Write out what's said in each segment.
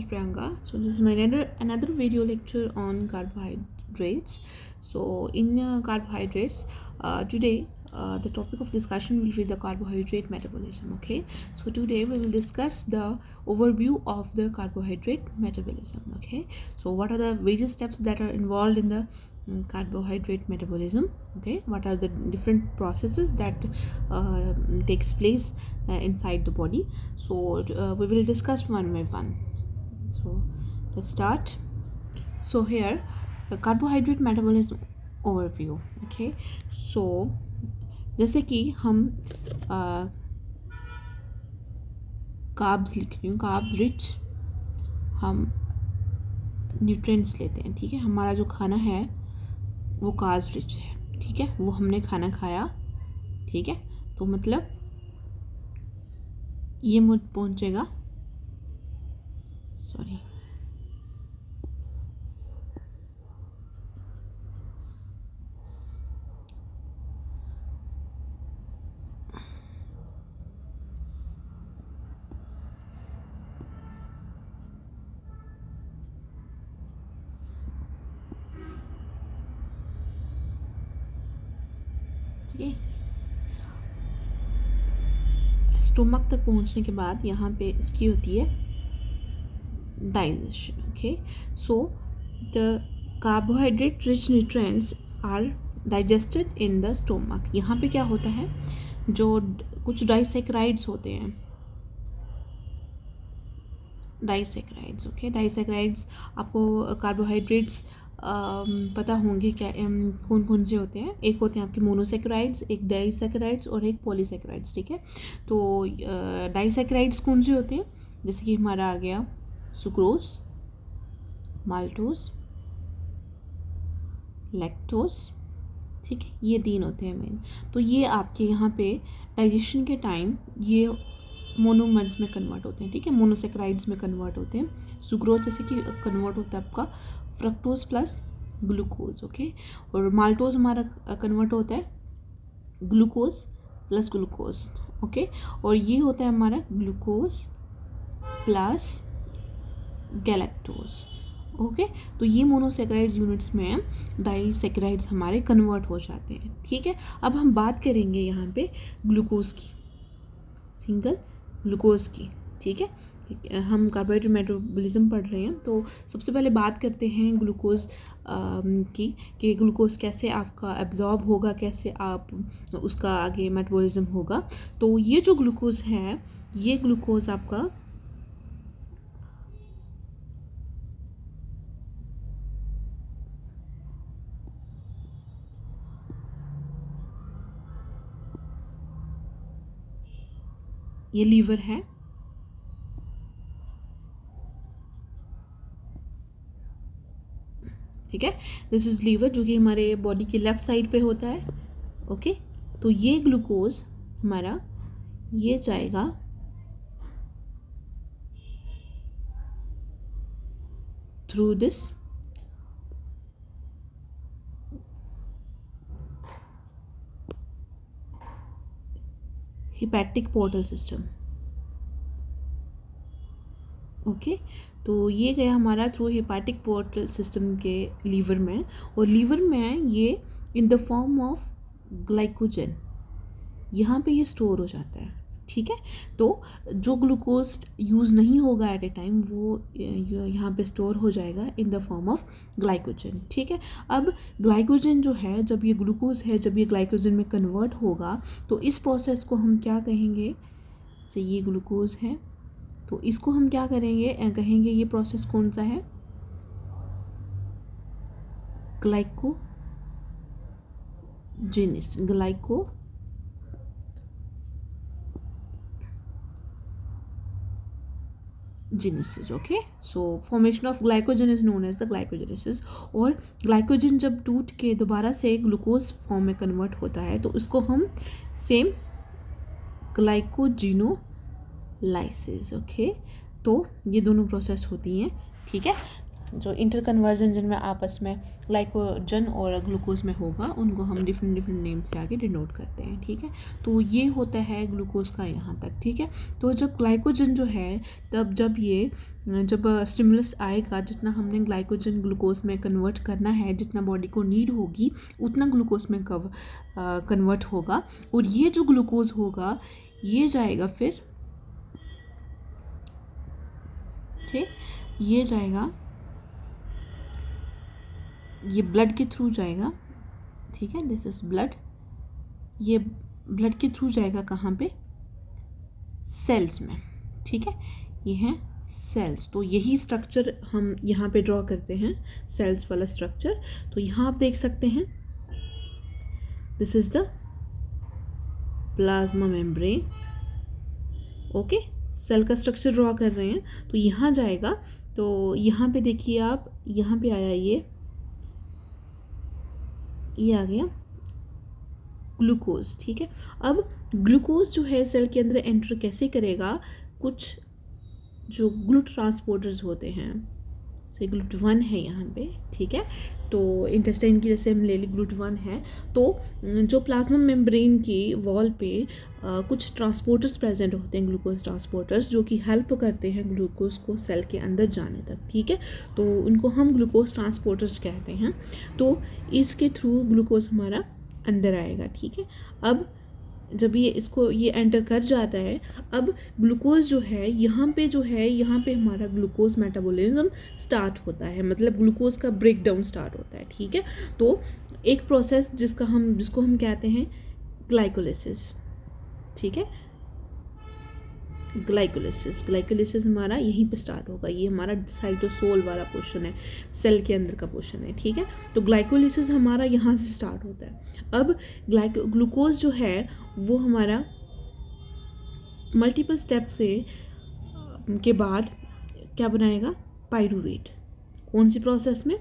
Priyanka. So this is my another video lecture on carbohydrates. So in carbohydrates, today the topic of discussion will be the carbohydrate metabolism. Okay, so today we will discuss the overview of the carbohydrate metabolism. Okay, so what are the various steps that are involved in the carbohydrate metabolism? Okay, what are the different processes that takes place inside the body? So we will discuss one by one. So let's start. So here carbohydrate metabolism overview. Okay, so जैसे कि हम carbs लिख रही हूँ, carbs rich हम nutrients लेते हैं. ठीक है, हमारा जो खाना है वो कार्ब्स रिच है. ठीक है, वो हमने खाना खाया. ठीक है, तो मतलब ये मुझ पहुँचेगा, सॉरी, ठीक है. स्टोमक तक पहुंचने के बाद यहाँ पे इसकी होती है digestion. Okay, so the carbohydrate rich nutrients are digested in the stomach. यहाँ पे क्या होता है, जो कुछ डाइसेक्राइड्स होते हैं, डाइसेक्राइड्स. ओके, डाइसेक्राइड्स आपको कार्बोहाइड्रेट्स पता होंगे क्या, कौन कौन से होते हैं. एक होते हैं आपके मोनोसेक्राइड्स, एक डाइसेक्राइड्स और एक पॉलीसेक्राइड्स. ठीक है, तो डाइसेक्राइड्स कौन से होते हैं, जैसे कि हमारा आ गया सुक्रोज, माल्टोज, लैक्टोज. ठीक है, ये 3 होते हैं मेन. तो ये आपके यहाँ पे डाइजेशन के टाइम ये मोनोमर्स में कन्वर्ट होते हैं. ठीक है, मोनोसेक्राइड्स में कन्वर्ट होते हैं. सुक्रोज जैसे कि कन्वर्ट होता है आपका फ्रक्टोज प्लस ग्लूकोज. ओके, और माल्टोज हमारा कन्वर्ट होता है ग्लूकोज प्लस ग्लूकोज. ओके, और ये होता है हमारा ग्लूकोज प्लस गैलेक्टोज. ओके, तो ये मोनोसेक्राइड्स यूनिट्स में डाइसेक्राइड्स हमारे कन्वर्ट हो जाते हैं. ठीक है, अब हम बात करेंगे यहाँ पे ग्लूकोज की, सिंगल ग्लूकोज की. ठीक है, हम कार्बोहाइड्रेट मेटाबॉलिज्म पढ़ रहे हैं, तो सबसे पहले बात करते हैं ग्लूकोज की, कि ग्लूकोज कैसे आपका एब्जॉर्ब होगा, कैसे आप उसका आगे मेटाबॉलिज्म होगा. तो ये जो ग्लूकोज है, ये ग्लूकोज आपका ये लीवर है. ठीक है, दिस इज लीवर, जो कि हमारे बॉडी के लेफ्ट साइड पे होता है. ओके, तो ये ग्लूकोज हमारा ये जाएगा through this hepatic portal system. Okay, तो ये गया हमारा थ्रू हेपेटिक पोर्टल सिस्टम के लीवर में, और लीवर में ये in the form of glycogen यहाँ पे ये स्टोर हो जाता है. ठीक है, तो जो ग्लूकोज यूज़ नहीं होगा एट ए टाइम, वो यहाँ पे स्टोर हो जाएगा in the form of glycogen. ठीक है, अब ग्लाइकोजन जो है, जब ये ग्लूकोज है, जब ये ग्लाइकोजन में कन्वर्ट होगा, तो इस प्रोसेस को हम क्या कहेंगे, से ये ग्लूकोज है, तो इसको हम क्या करेंगे, कहेंगे ये प्रोसेस कौन सा है, glycogenesis. Glycogenesis. Okay, so formation of glycogen is known as the glycogenesis. और ग्लाइकोजन जब टूट के दोबारा से ग्लूकोज फॉर्म में कन्वर्ट होता है, तो उसको हम सेम ग्लाइकोजिनोलाइसिस. ओके, तो ये दोनों प्रोसेस होती हैं. ठीक है, जो इंटरकन्वर्जन जिनमें आपस में ग्लाइकोजन और ग्लूकोज में होगा उनको हम डिफरेंट डिफरेंट नेम से आगे डिनोट करते हैं, ठीक है। तो ये होता है ग्लूकोज का यहाँ तक, ठीक है। तो जब ग्लाइकोजन जो है जब स्टिमुलस आएगा, जितना हमने ग्लाइकोजन ग्लूकोज में कन्वर्ट करना है, जितना बॉडी को नीड होगी उतना ग्लूकोज में कन्वर्ट होगा, और ये जो ग्लूकोज होगा ये जाएगा फिर, ठीक, ये जाएगा, ये ब्लड के थ्रू जाएगा, ठीक है, दिस इज ब्लड, ये ब्लड के थ्रू जाएगा कहाँ पे, सेल्स में, ठीक है, ये हैं सेल्स। तो यही स्ट्रक्चर हम यहाँ पे ड्रॉ करते हैं, सेल्स वाला स्ट्रक्चर। तो यहाँ आप देख सकते हैं this is the plasma membrane, okay, cell का स्ट्रक्चर ड्रॉ कर रहे हैं। तो यहाँ जाएगा, तो यहाँ पे देखिए आप, यहाँ पे आया ये आ गया ग्लूकोज, ठीक है। अब ग्लूकोज जो है सेल के अंदर एंटर कैसे करेगा, कुछ जो ग्लूट ट्रांसपोर्टर्स होते हैं, से GLUT1 है यहाँ पे, ठीक है। तो इंटेस्टाइन की जैसे हम ले ली GLUT1 है, तो जो प्लाज्मा मेम्ब्रेन की वॉल पे कुछ ट्रांसपोर्टर्स प्रेजेंट होते हैं, ग्लूकोज ट्रांसपोर्टर्स, जो कि हेल्प करते हैं ग्लूकोज को सेल के अंदर जाने तक, ठीक है। तो उनको हम ग्लूकोज ट्रांसपोर्टर्स कहते हैं। तो इसके थ्रू ग्लूकोज हमारा अंदर आएगा, ठीक है। अब जब ये एंटर कर जाता है, अब ग्लूकोज जो है यहाँ पे हमारा ग्लूकोज मेटाबॉलिज्म स्टार्ट होता है, मतलब ग्लूकोज का ब्रेकडाउन स्टार्ट होता है, ठीक है। तो एक प्रोसेस जिसको हम कहते हैं ग्लाइकोलिसिस, ठीक है। ग्लाइकोलिसिस हमारा यहीं पे स्टार्ट होगा, ये हमारा साइटोसोल वाला पोर्शन है, सेल के अंदर का पोर्शन है, ठीक है। तो ग्लाइकोलिसिस हमारा यहाँ से स्टार्ट होता है। अब ग्लूकोज जो है वो हमारा मल्टीपल स्टेप से के बाद क्या बनाएगा, पायरूवेट। कौन सी प्रोसेस में,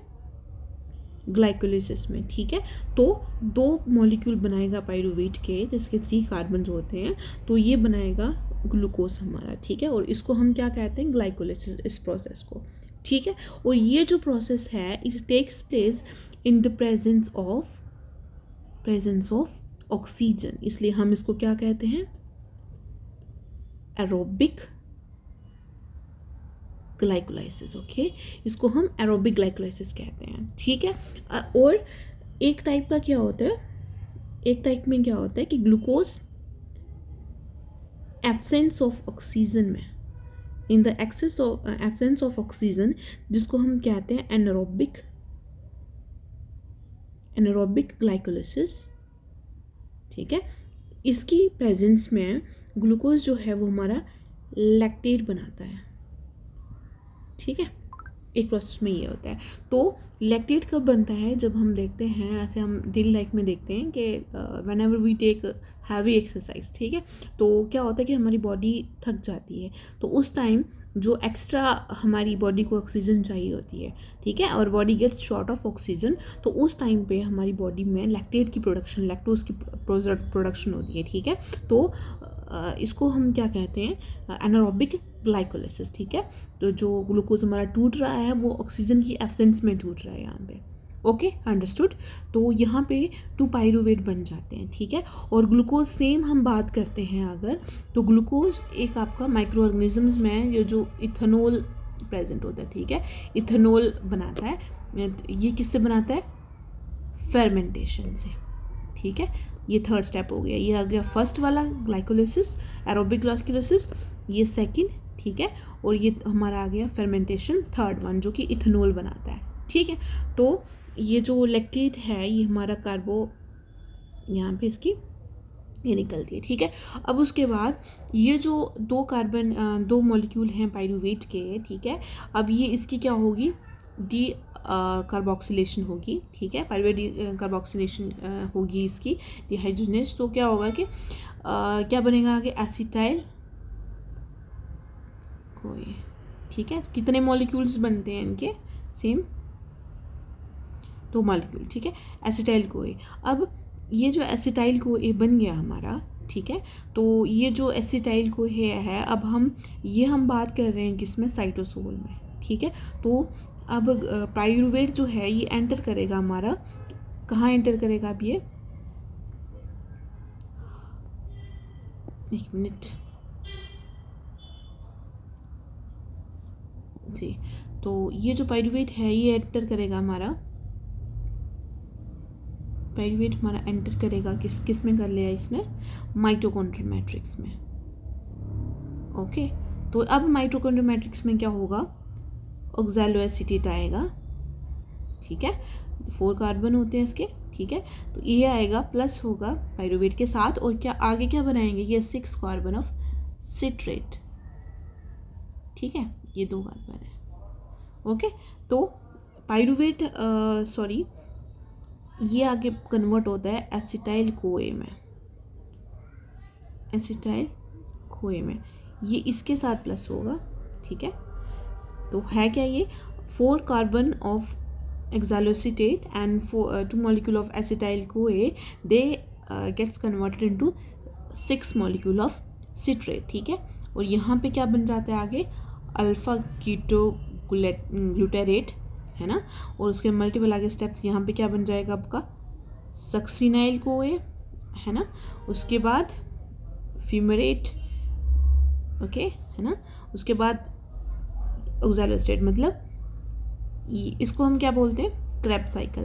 ग्लाइकोलिसिस में, ठीक है। तो 2 मॉलिक्यूल बनाएगा पायरूवेट के, जिसके 3 कार्बन होते हैं, तो ये बनाएगा ग्लूकोज हमारा, ठीक है। और इसको हम क्या कहते हैं, ग्लाइकोलिसिस, इस प्रोसेस को, ठीक है। और ये जो प्रोसेस है it takes place in the presence of oxygen, इसलिए हम इसको क्या कहते हैं, एरोबिक ग्लाइकोलाइसिस, ओके। इसको हम एरोबिक ग्लाइकोलाइसिस कहते हैं, ठीक है। और एक टाइप में क्या होता है कि ग्लूकोज एब्सेंस ऑफ ऑक्सीजन में, in the absence of oxygen, जिसको हम कहते हैं एनारोबिक ग्लाइकोलाइसिस, ठीक है। इसकी प्रेजेंस में ग्लूकोज जो है वो हमारा लैक्टेट बनाता है, ठीक है। एक प्रोसेस में ये होता है। तो लैक्टेट कब बनता है, जब हम देखते हैं, ऐसे हम डेली लाइफ में देखते हैं कि whenever we take heavy exercise, ठीक है, तो क्या होता है कि हमारी बॉडी थक जाती है, तो उस टाइम जो एक्स्ट्रा हमारी बॉडी को ऑक्सीजन चाहिए होती है, ठीक है, और body gets short of oxygen, तो उस टाइम पे हमारी बॉडी में लैक्टेट की प्रोडक्शन, लैक्टोज की प्रोडक्शन होती है, ठीक है। तो इसको हम क्या कहते हैं, एनारोबिक ग्लाइकोलाइसिस, ठीक है। तो जो ग्लूकोज हमारा टूट रहा है वो ऑक्सीजन की एब्सेंस में टूट रहा है यहाँ पे, ओके, अंडरस्टूड। तो यहाँ पे 2 पायरूवेट बन जाते हैं, ठीक है। और ग्लूकोज सेम हम बात करते हैं अगर, तो ग्लूकोज एक आपका माइक्रो ऑर्गेनिजम्स में ये जो इथेनॉल प्रेजेंट होता है, ठीक है, इथेनॉल बनाता है। ये किससे बनाता है, फर्मेंटेशन से, ठीक है। ये 3rd स्टेप हो गया, ये आ गया फर्स्ट वाला ग्लाइकोलिसिस, एरोबिक ग्लाइकोलिसिस, ये सेकंड, ठीक है। और ये हमारा आ गया फर्मेंटेशन, 3rd वन, जो कि इथेनॉल बनाता है, ठीक है। तो ये जो लैक्टेट है ये हमारा कार्बो, यहाँ पे इसकी ये निकलती है, ठीक है। अब उसके बाद ये जो 2 मॉलिक्यूल हैं पायरूवेट के, ठीक है, अब ये इसकी क्या होगी, डी कार्बोक्सिलेशन होगी, ठीक है, पायरूवेट कार्बोक्सिलेशन होगी इसकी, डिहाइड्रोजनेस। तो क्या होगा कि क्या बनेगा आगे, एसिटाइल कोई, ठीक है। कितने मॉलिक्यूल्स बनते हैं इनके, सेम 2 मॉलिक्यूल, ठीक है, एसिटाइल कोई। अब ये जो एसिटाइल को ए बन गया हमारा, ठीक है। तो ये जो एसिटाइल को है अब हम बात कर रहे हैं किसमें, साइटोसोल में, ठीक है। तो अब पाइरूवेट जो है ये एंटर करेगा हमारा, कहाँ एंटर करेगा अब ये, एक मिनट जी। तो ये जो पाइरूवेट है ये एंटर करेगा हमारा, पाइरूवेट हमारा एंटर करेगा किस में कर लिया इसने, माइटोकॉन्ड्रियल मैट्रिक्स में। ओके, तो अब माइटोकॉन्ड्रियल मैट्रिक्स में क्या होगा, ऑक्सैलोएसिटेट आएगा, ठीक है, 4 कार्बन होते हैं इसके, ठीक है। तो ये आएगा प्लस होगा पाइरूवेट के साथ, और क्या आगे क्या बनाएंगे, ये 6 कार्बन ऑफ सिट्रेट, ठीक है, ये 2 कार्बन है। ओके, तो पाइरूवेट सॉरी ये आगे कन्वर्ट होता है एसिटाइल कोए में, एसिटाइल कोए में, ये इसके साथ प्लस होगा, ठीक है। तो है क्या ये, 4 carbon of oxaloacetate and 2 molecule of acetyl CoA, they gets converted into 6 molecule of citrate, ठीक है। और यहाँ पे क्या बन जाता है आगे, अल्फा कीटो ग्लूटारेट, है ना, और उसके मल्टीपल आगे स्टेप्स, यहाँ पे क्या बन जाएगा आपका सक्सिनाइल CoA, है ना, उसके बाद फ्यूमरेट, ओके, है ना, उसके बाद oxaloacetate, मतलब इसको हम क्या बोलते हैं, क्रेब्स साइकिल,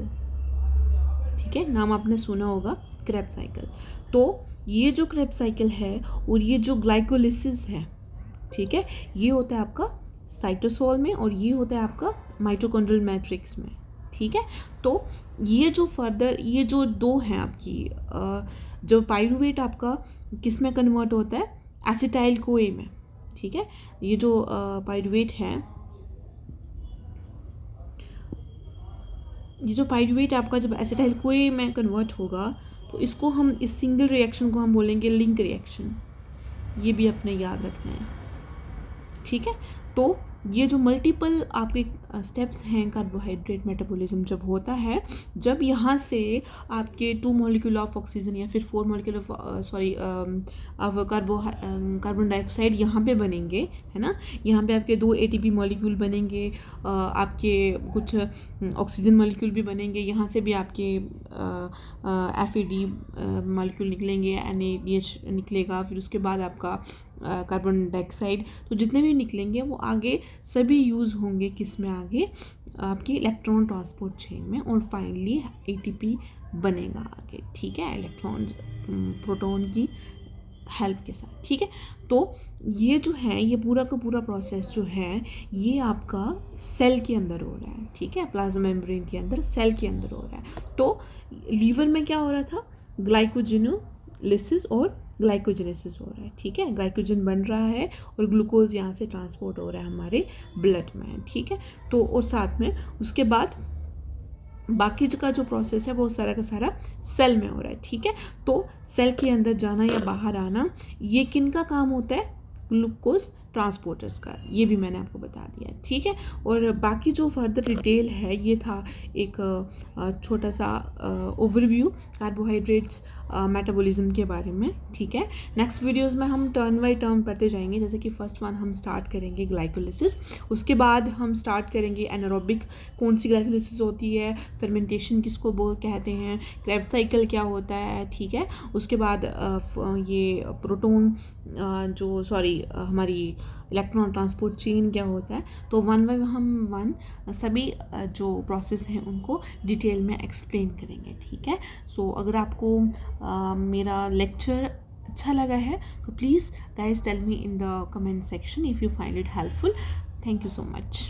ठीक है, नाम आपने सुना होगा क्रेब्स साइकिल। तो ये जो क्रेब्स साइकिल है और ये जो ग्लाइकोलिसिस है, ठीक है, ये होता है आपका साइटोसोल में और ये होता है आपका माइटोकॉन्ड्रियल मैट्रिक्स में, ठीक है। तो ये जो फर्दर ये जो 2 हैं आपकी, जो पाइरूवेट आपका किस में कन्वर्ट होता है, एसिटाइल कोए में, ठीक है। ये जो पाइरूवेट है, ये जो पाइरूवेट आपका जब एसिटाइल कोए में कन्वर्ट होगा तो इसको हम, इस सिंगल रिएक्शन को हम बोलेंगे लिंक रिएक्शन, ये भी अपने याद रखना है, ठीक है। तो ये जो मल्टीपल आपके स्टेप्स हैं कार्बोहाइड्रेट मेटाबॉलिज्म जब होता है, जब यहाँ से आपके 2 मॉलिक्यूल ऑफ ऑक्सीजन या फिर 4 molecule of of carbon dioxide यहाँ पे बनेंगे, है ना, यहाँ पे आपके 2 ATP मॉलिक्यूल बनेंगे, आपके कुछ ऑक्सीजन मॉलिक्यूल भी बनेंगे, यहाँ से भी आपके FAD मॉलिक्यूल निकलेंगे, NADH निकलेगा, फिर उसके बाद आपका कार्बन डाइऑक्साइड, तो जितने भी निकलेंगे वो आगे सभी यूज़ होंगे किस में, आगे आपकी इलेक्ट्रॉन ट्रांसपोर्ट चेन में, और फाइनली ATP बनेगा आगे, ठीक है, इलेक्ट्रॉन प्रोटॉन की हेल्प के साथ, ठीक है। तो ये जो है, ये पूरा का पूरा प्रोसेस जो है ये आपका सेल के अंदर हो रहा है, ठीक है, प्लाज्मा मेम्ब्रेन के अंदर, सेल के अंदर हो रहा है। तो लीवर में क्या हो रहा था, ग्लाइकोजेनोलिसिस और ग्लाइकोजेनेसिस हो रहा है, ठीक है, ग्लाइकोजन बन रहा है और ग्लूकोज यहाँ से ट्रांसपोर्ट हो रहा है हमारे ब्लड में, ठीक है। तो और साथ में उसके बाद बाकी का जो प्रोसेस है वो सारा का सारा सेल में हो रहा है, ठीक है। तो सेल के अंदर जाना या बाहर आना, ये किन का काम होता है, ग्लूकोज ट्रांसपोर्टर्स का, ये भी मैंने आपको बता दिया, ठीक है। और बाकी जो फर्दर डिटेल है, ये था एक छोटा सा ओवरव्यू कार्बोहाइड्रेट्स मेटाबॉलिज्म के बारे में, ठीक है। नेक्स्ट वीडियोस में हम टर्न बाय टर्न पढ़ते जाएंगे, जैसे कि फर्स्ट वन हम स्टार्ट करेंगे ग्लाइकोलिसिस, उसके बाद हम स्टार्ट करेंगे एनारोबिक, कौन सी ग्लाइकोलिसिस होती है, फर्मेंटेशन किसको कहते हैं, क्रेब्स साइकिल क्या होता है, ठीक है। उसके बाद ये प्रोटोन जो हमारी इलेक्ट्रॉन ट्रांसपोर्ट चेन क्या होता है, तो वन बाय हम सभी जो प्रोसेस हैं उनको डिटेल में एक्सप्लेन करेंगे, ठीक है। सो अगर आपको मेरा लेक्चर अच्छा लगा है तो please guys tell me in the comment section if you find it helpful. Thank you so much.